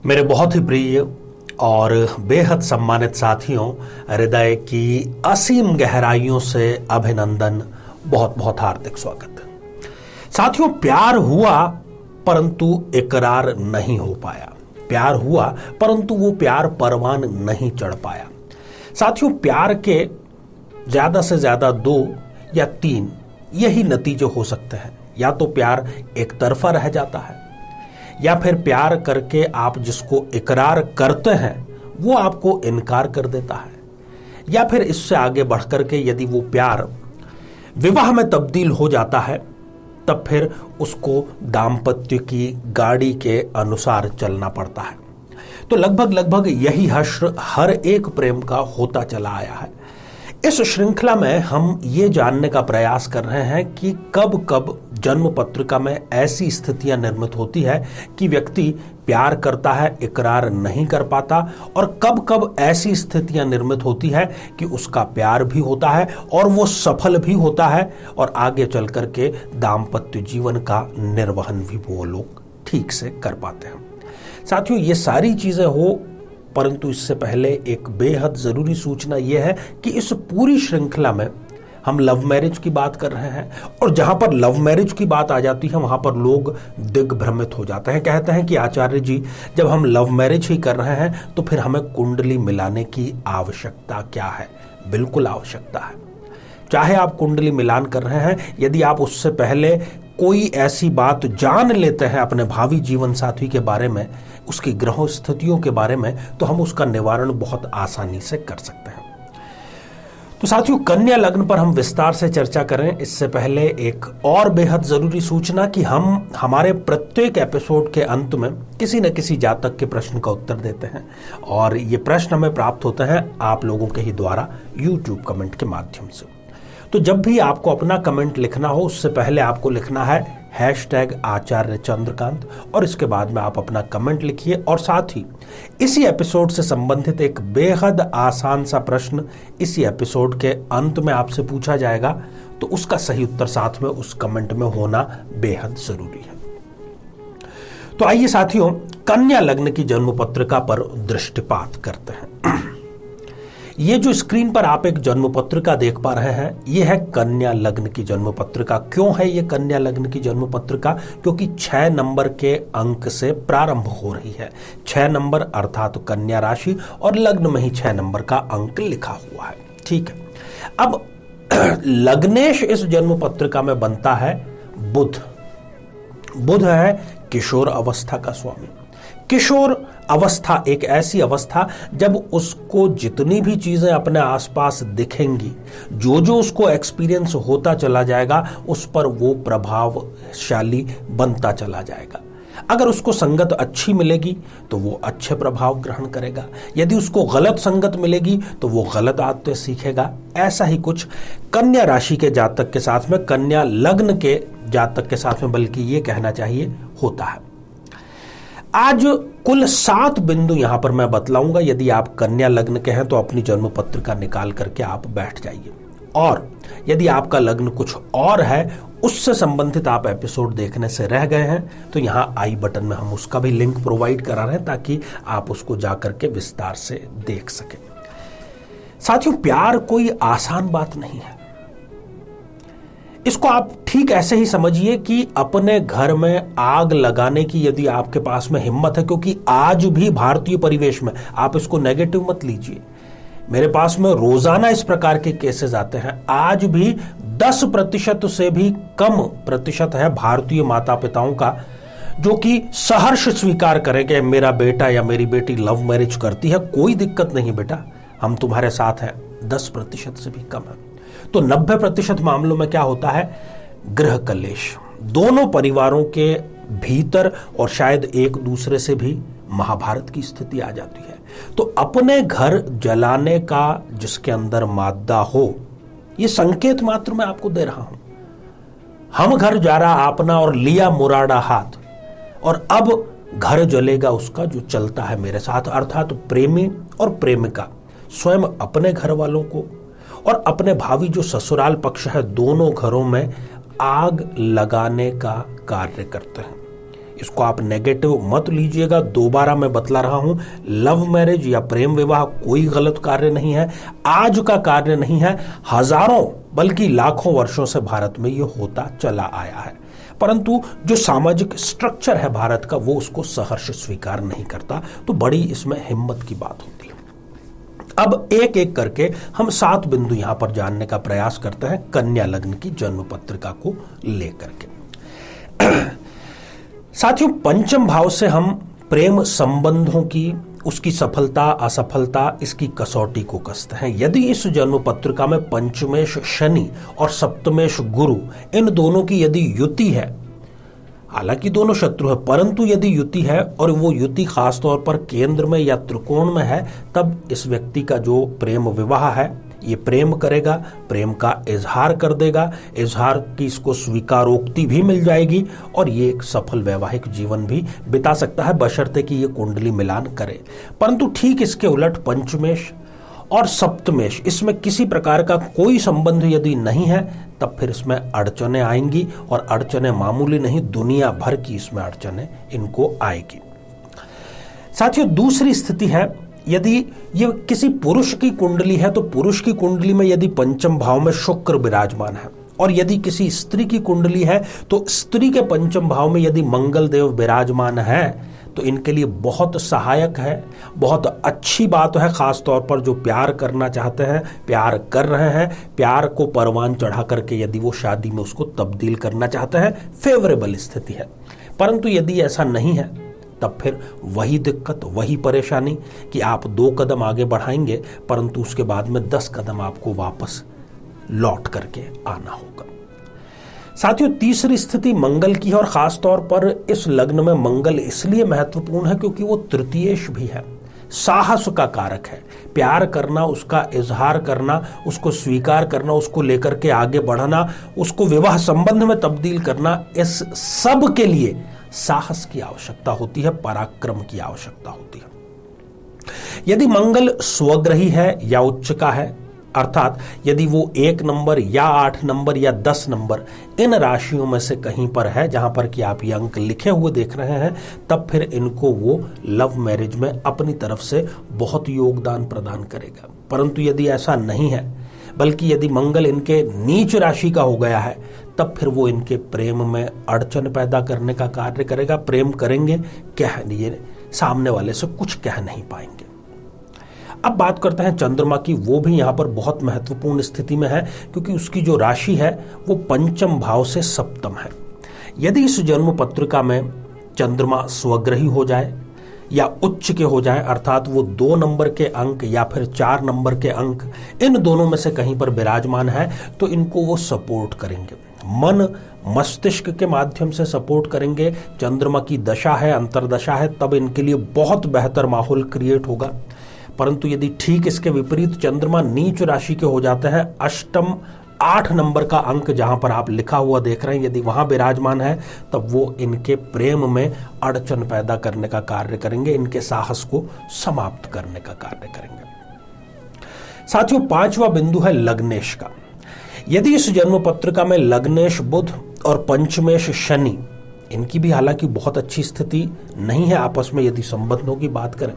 मेरे बहुत ही प्रिय और बेहद सम्मानित साथियों, हृदय की असीम गहराइयों से अभिनंदन, बहुत बहुत हार्दिक स्वागत। साथियों, प्यार हुआ परंतु इकरार नहीं हो पाया। प्यार हुआ परंतु वो प्यार परवान नहीं चढ़ पाया। साथियों, प्यार के ज्यादा से ज्यादा 2 या 3 यही नतीजे हो सकते हैं। या तो प्यार एक तरफा रह जाता है, या फिर प्यार करके आप जिसको इकरार करते हैं वो आपको इनकार कर देता है, या फिर इससे आगे बढ़कर के यदि वो प्यार विवाह में तब्दील हो जाता है तब फिर उसको दाम्पत्य की गाड़ी के अनुसार चलना पड़ता है। तो लगभग यही हश्र हर एक प्रेम का होता चला आया है। इस श्रृंखला में हम ये जानने का प्रयास कर रहे हैं कि कब कब जन्म पत्रिका में ऐसी स्थितियां निर्मित होती है कि व्यक्ति प्यार करता है, इकरार नहीं कर पाता, और कब कब ऐसी स्थितियां निर्मित होती है कि उसका प्यार भी होता है और वो सफल भी होता है और आगे चल करके दाम्पत्य जीवन का निर्वहन भी वो लोग ठीक से कर पाते हैं। साथियों, ये सारी चीजें हो, परंतु इससे पहले एक बेहद जरूरी सूचना यह है कि इस पूरी श्रृंखला में हम लव मैरिज की बात कर रहे हैं, और जहां पर लव मैरिज की बात आ जाती है वहां पर लोग दिग्भ्रमित हो जाते हैं। कहते हैं कि आचार्य जी, जब हम लव मैरिज ही कर रहे हैं तो फिर हमें कुंडली मिलाने की आवश्यकता क्या है? बिल्कुल आवश्यकता है। चाहे आप कुंडली मिलान कर रहे हैं, यदि आप उससे पहले कोई ऐसी बात जान लेते हैं अपने भावी जीवन साथी के बारे में, उसकी ग्रह स्थितियों के बारे में, तो हम उसका निवारण बहुत आसानी से कर सकते हैं। तो साथियों, कन्या लग्न पर हम विस्तार से चर्चा करें इससे पहले एक और बेहद जरूरी सूचना कि हम हमारे प्रत्येक एपिसोड के अंत में किसी न किसी जातक के प्रश्न का उत्तर देते हैं, और ये प्रश्न हमें प्राप्त होते हैं आप लोगों के ही द्वारा YouTube कमेंट के माध्यम से। तो जब भी आपको अपना कमेंट लिखना हो, उससे पहले आपको लिखना है #आचार्य चंद्रकांत, और इसके बाद में आप अपना कमेंट लिखिए, और साथ ही इसी एपिसोड से संबंधित एक बेहद आसान सा प्रश्न इसी एपिसोड के अंत में आपसे पूछा जाएगा, तो उसका सही उत्तर साथ में उस कमेंट में होना बेहद जरूरी है। तो आइए साथियों, कन्या लग्न की जन्म पत्रिका पर दृष्टिपात करते हैं। ये जो स्क्रीन पर आप एक जन्म पत्रिका देख पा रहे हैं, ये है कन्या लग्न की जन्म पत्रिका। क्यों है ये कन्या लग्न की जन्म पत्रिका? क्योंकि 6 नंबर के अंक से प्रारंभ हो रही है। 6 नंबर अर्थात कन्या राशि, और लग्न में ही 6 नंबर का अंक लिखा हुआ है। ठीक है, अब लग्नेश इस जन्म पत्रिका में बनता है बुध। बुध है किशोर अवस्था का स्वामी। किशोर अवस्था एक ऐसी अवस्था जब उसको जितनी भी चीजें अपने आसपास दिखेंगी, जो जो उसको एक्सपीरियंस होता चला जाएगा, उस पर वो प्रभावशाली बनता चला जाएगा। अगर उसको संगत अच्छी मिलेगी तो वो अच्छे प्रभाव ग्रहण करेगा, यदि उसको गलत संगत मिलेगी तो वो गलत आदतें सीखेगा। ऐसा ही कुछ कन्या राशि के जातक के साथ में, कन्या लग्न के जातक के साथ में, बल्कि ये कहना चाहिए होता है। आज कुल 7 बिंदु यहां पर मैं बतलाऊंगा। यदि आप कन्या लग्न के हैं तो अपनी जन्म पत्रिका निकाल करके आप बैठ जाइए, और यदि आपका लग्न कुछ और है, उससे संबंधित आप एपिसोड देखने से रह गए हैं, तो यहां आई बटन में हम उसका भी लिंक प्रोवाइड करा रहे हैं ताकि आप उसको जाकर के विस्तार से देख सकें। साथियों, प्यार कोई आसान बात नहीं है। इसको आप ठीक ऐसे ही समझिए कि अपने घर में आग लगाने की यदि आपके पास में हिम्मत है, क्योंकि आज भी भारतीय परिवेश में, आप इसको नेगेटिव मत लीजिए, मेरे पास में रोजाना इस प्रकार के केसेस आते हैं। आज भी 10% से भी कम प्रतिशत है भारतीय माता पिताओं का जो कि सहर्ष स्वीकार करें कि मेरा बेटा या मेरी बेटी लव मैरिज करती है, कोई दिक्कत नहीं बेटा, हम तुम्हारे साथ हैं। 10% से भी कम है। तो 90% मामलों में क्या होता है? गृह कलेश, दोनों परिवारों के भीतर, और शायद एक दूसरे से भी महाभारत की स्थिति आ जाती है। तो अपने घर जलाने का जिसके अंदर मादा हो, ये संकेत मात्र मैं आपको दे रहा हूं। हम घर जा रहा अपना और लिया मुराड़ा हाथ, और अब घर जलेगा उसका जो चलता है मेरे साथ, अर्थात प्रेमी और प्रेमिका स्वयं अपने घर वालों को और अपने भावी जो ससुराल पक्ष है, दोनों घरों में आग लगाने का कार्य करते हैं। इसको आप नेगेटिव मत लीजिएगा। दोबारा मैं बतला रहा हूं, लव मैरिज या प्रेम विवाह कोई गलत कार्य नहीं है, आज का कार्य नहीं है, हजारों बल्कि लाखों वर्षों से भारत में ये होता चला आया है। परंतु जो सामाजिक स्ट्रक्चर है भारत का वो उसको सहर्ष स्वीकार नहीं करता, तो बड़ी इसमें हिम्मत की बात होती है। अब एक एक करके हम 7 बिंदु यहां पर जानने का प्रयास करते हैं कन्या लग्न की जन्म पत्रिका को लेकर के। साथियों, पंचम भाव से हम प्रेम संबंधों की, उसकी सफलता असफलता, इसकी कसौटी को कसते हैं। यदि इस जन्म पत्रिका में पंचमेश शनि और सप्तमेश गुरु, इन दोनों की यदि युति है, हालांकि दोनों शत्रु है, परंतु यदि युति है और वो युति खासतौर पर केंद्र में या त्रिकोण में है, तब इस व्यक्ति का जो प्रेम विवाह है ये प्रेम करेगा, प्रेम का इजहार कर देगा, इजहार की इसको स्वीकारोक्ति भी मिल जाएगी और ये एक सफल वैवाहिक जीवन भी बिता सकता है, बशर्ते कि ये कुंडली मिलान करे। परंतु ठीक इसके उलट पंचमेश और सप्तमेश, इसमें किसी प्रकार का कोई संबंध यदि नहीं है, तब फिर इसमें अड़चने आएंगी और अड़चने मामूली नहीं, दुनिया भर की इसमें अड़चने इनको आएगी। साथियों, दूसरी स्थिति है, यदि ये किसी पुरुष की कुंडली है तो पुरुष की कुंडली में यदि पंचम भाव में शुक्र विराजमान है, और यदि किसी स्त्री की कुंडली है तो स्त्री के पंचम भाव में यदि मंगल देव विराजमान है, तो इनके लिए बहुत सहायक है, बहुत अच्छी बात है। खास तौर पर जो प्यार करना चाहते हैं, प्यार कर रहे हैं, प्यार को परवान चढ़ा करके यदि वो शादी में उसको तब्दील करना चाहते हैं, फेवरेबल स्थिति है। परंतु यदि ऐसा नहीं है, तब फिर वही दिक्कत, वही परेशानी कि आप 2 कदम आगे बढ़ाएंगे परंतु उसके बाद में 10 कदम आपको वापस लौट करके आना होगा। साथियों, तीसरी स्थिति मंगल की है और खास तौर पर इस लग्न में मंगल इसलिए महत्वपूर्ण है क्योंकि वो तृतीयेश भी है, साहस का कारक है। प्यार करना, उसका इजहार करना, उसको स्वीकार करना, उसको लेकर के आगे बढ़ना, उसको विवाह संबंध में तब्दील करना, इस सब के लिए साहस की आवश्यकता होती है, पराक्रम की आवश्यकता होती है। यदि मंगल स्वग्रही है या उच्च का है, अर्थात यदि वो 1 नंबर या 8 नंबर या 10 नंबर इन राशियों में से कहीं पर है जहां पर कि आप ये अंक लिखे हुए देख रहे हैं, तब फिर इनको वो लव मैरिज में अपनी तरफ से बहुत योगदान प्रदान करेगा। परंतु यदि ऐसा नहीं है, बल्कि यदि मंगल इनके नीच राशि का हो गया है, तब फिर वो इनके प्रेम में अड़चन पैदा करने का कार्य करेगा। प्रेम करेंगे, कह ये सामने वाले से कुछ कह नहीं पाएंगे। अब बात करते हैं चंद्रमा की। वो भी यहां पर बहुत महत्वपूर्ण स्थिति में है क्योंकि उसकी जो राशि है वो पंचम भाव से सप्तम है। यदि इस जन्म पत्रिका में चंद्रमा स्वग्रही हो जाए या उच्च के हो जाए, अर्थात वो 2 नंबर के अंक या फिर 4 नंबर के अंक, इन दोनों में से कहीं पर विराजमान है, तो इनको वो सपोर्ट करेंगे, मन मस्तिष्क के माध्यम से सपोर्ट करेंगे। चंद्रमा की दशा है, अंतरदशा है, तब इनके लिए बहुत बेहतर माहौल क्रिएट होगा। परंतु यदि ठीक इसके विपरीत चंद्रमा नीच राशि के हो जाते हैं, अष्टम 8 नंबर का अंक जहां पर आप लिखा हुआ देख रहे हैं, यदि वहां विराजमान है, तब वो इनके प्रेम में अड़चन पैदा करने का कार्य करेंगे, इनके साहस को समाप्त करने का कार्य करेंगे। साथियों, 5वां बिंदु है लग्नेश का। यदि इस जन्म पत्रिका में लग्नेश बुध और पंचमेश शनि, इनकी भी हालांकि बहुत अच्छी स्थिति नहीं है आपस में यदि संबंधों की बात करें,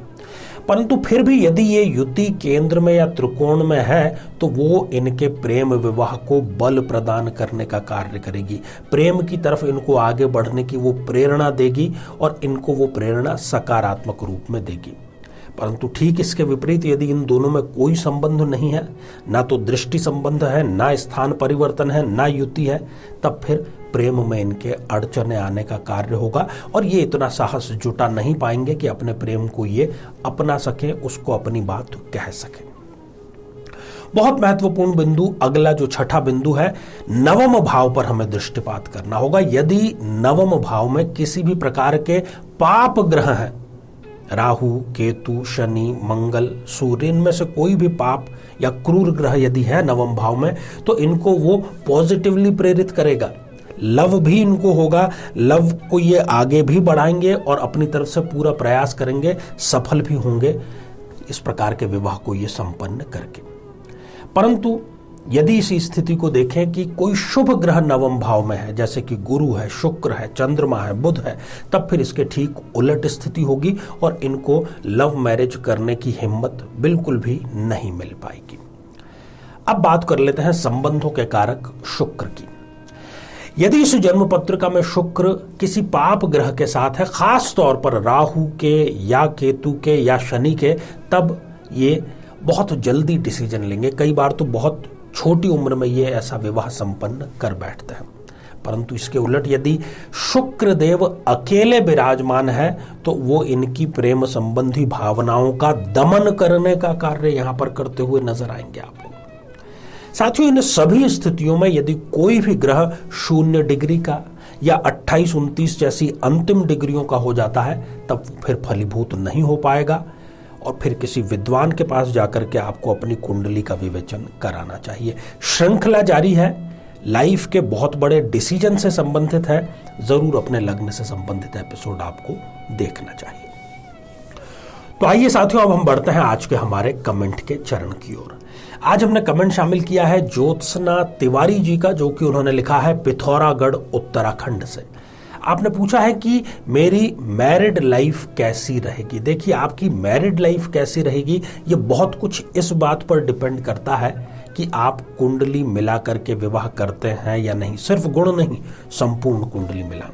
परंतु फिर भी यदि ये युति केंद्र में या त्रिकोण में है तो वो इनके प्रेम विवाह को बल प्रदान करने का कार्य करेगी, प्रेम की तरफ इनको आगे बढ़ने की वो प्रेरणा देगी और इनको वो प्रेरणा सकारात्मक रूप में देगी। परंतु ठीक इसके विपरीत यदि इन दोनों में कोई संबंध नहीं है, ना तो दृष्टि संबंध है, ना स्थान परिवर्तन है, ना युति है, तब फिर प्रेम में इनके अड़चने आने का कार्य होगा और ये इतना साहस जुटा नहीं पाएंगे कि अपने प्रेम को ये अपना सके, उसको अपनी बात कह सके। बहुत महत्वपूर्ण बिंदु अगला जो 6ठा बिंदु है, नवम भाव पर हमें दृष्टिपात करना होगा। यदि नवम भाव में किसी भी प्रकार के पाप ग्रह हैं, राहु, केतु, शनि, मंगल, सूर्य, इनमें से कोई भी पाप या क्रूर ग्रह यदि है नवम भाव में, तो इनको वो पॉजिटिवली प्रेरित करेगा, लव भी इनको होगा, लव को ये आगे भी बढ़ाएंगे और अपनी तरफ से पूरा प्रयास करेंगे, सफल भी होंगे इस प्रकार के विवाह को ये संपन्न करके। परंतु यदि इस स्थिति को देखें कि कोई शुभ ग्रह नवम भाव में है, जैसे कि गुरु है, शुक्र है, चंद्रमा है, बुध है, तब फिर इसके ठीक उलट स्थिति होगी और इनको लव मैरिज करने की हिम्मत बिल्कुल भी नहीं मिल पाएगी। अब बात कर लेते हैं संबंधों के कारक शुक्र की। यदि इस जन्म पत्रिका में शुक्र किसी पाप ग्रह के साथ है, खास तौर पर राहु के या केतु के या शनि के, तब ये बहुत जल्दी डिसीजन लेंगे। कई बार तो बहुत छोटी उम्र में ये ऐसा विवाह संपन्न कर बैठते हैं। परंतु इसके उलट यदि शुक्र देव अकेले विराजमान है तो वो इनकी प्रेम संबंधी भावनाओं का दमन करने का कार्य यहां पर करते हुए नजर आएंगे आपको। साथियों, इन सभी स्थितियों में यदि कोई भी ग्रह 0 डिग्री का या 28-29 जैसी अंतिम डिग्रियों का हो जाता है, तब फिर फलीभूत नहीं हो पाएगा और फिर किसी विद्वान के पास जाकर के आपको अपनी कुंडली का विवेचन कराना चाहिए। श्रृंखला जारी है, लाइफ के बहुत बड़े डिसीजन से संबंधित है, जरूर अपने लग्न से संबंधित एपिसोड आपको देखना चाहिए। तो आइए साथियों, अब हम बढ़ते हैं आज के हमारे कमेंट के चरण की ओर। आज हमने कमेंट शामिल किया है ज्योत्सना तिवारी जी का, जो कि उन्होंने लिखा है पिथौरागढ़ उत्तराखंड से। आपने पूछा है कि मेरी मैरिड लाइफ कैसी रहेगी। देखिए, आपकी मैरिड लाइफ कैसी रहेगी ये बहुत कुछ इस बात पर डिपेंड करता है कि आप कुंडली मिला करके विवाह करते हैं या नहीं। सिर्फ गुण नहीं, संपूर्ण कुंडली मिला।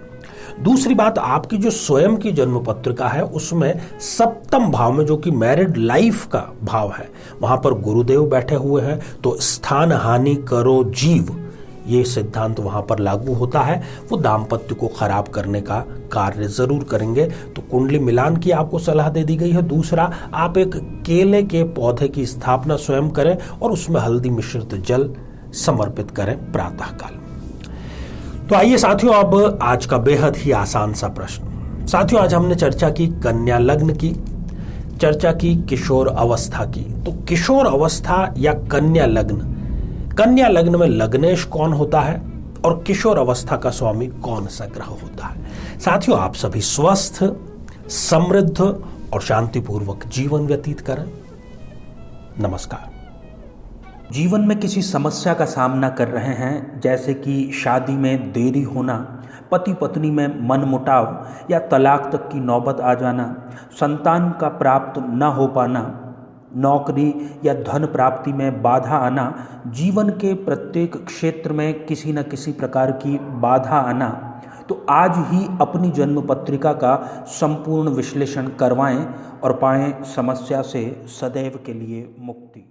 दूसरी बात, आपकी जो स्वयं की जन्म पत्रिका है उसमें सप्तम भाव में, जो कि मैरिड लाइफ का भाव है, वहां पर गुरुदेव बैठे हुए हैं, तो स्थान हानि करो जीव, ये सिद्धांत वहां पर लागू होता है। वो दाम्पत्य को खराब करने का कार्य जरूर करेंगे। तो कुंडली मिलान की आपको सलाह दे दी गई है। दूसरा, आप एक केले के पौधे की स्थापना स्वयं करें और उसमें हल्दी मिश्रित जल समर्पित करें प्रातः काल। तो आइए साथियों, अब आज का बेहद ही आसान सा प्रश्न। साथियों, आज हमने चर्चा की कन्या लग्न की, चर्चा की किशोर अवस्था की। तो किशोर अवस्था या कन्या लग्न में लग्नेश कौन होता है और किशोर अवस्था का स्वामी कौन सा ग्रह होता है। साथियों, आप सभी स्वस्थ, समृद्ध और शांतिपूर्वक जीवन व्यतीत करें। नमस्कार। जीवन में किसी समस्या का सामना कर रहे हैं, जैसे कि शादी में देरी होना, पति पत्नी में मनमुटाव या तलाक तक की नौबत आ जाना, संतान का प्राप्त न हो पाना, नौकरी या धन प्राप्ति में बाधा आना, जीवन के प्रत्येक क्षेत्र में किसी न किसी प्रकार की बाधा आना, तो आज ही अपनी जन्म पत्रिका का संपूर्ण विश्लेषण करवाएं और पाएं समस्या से सदैव के लिए मुक्ति।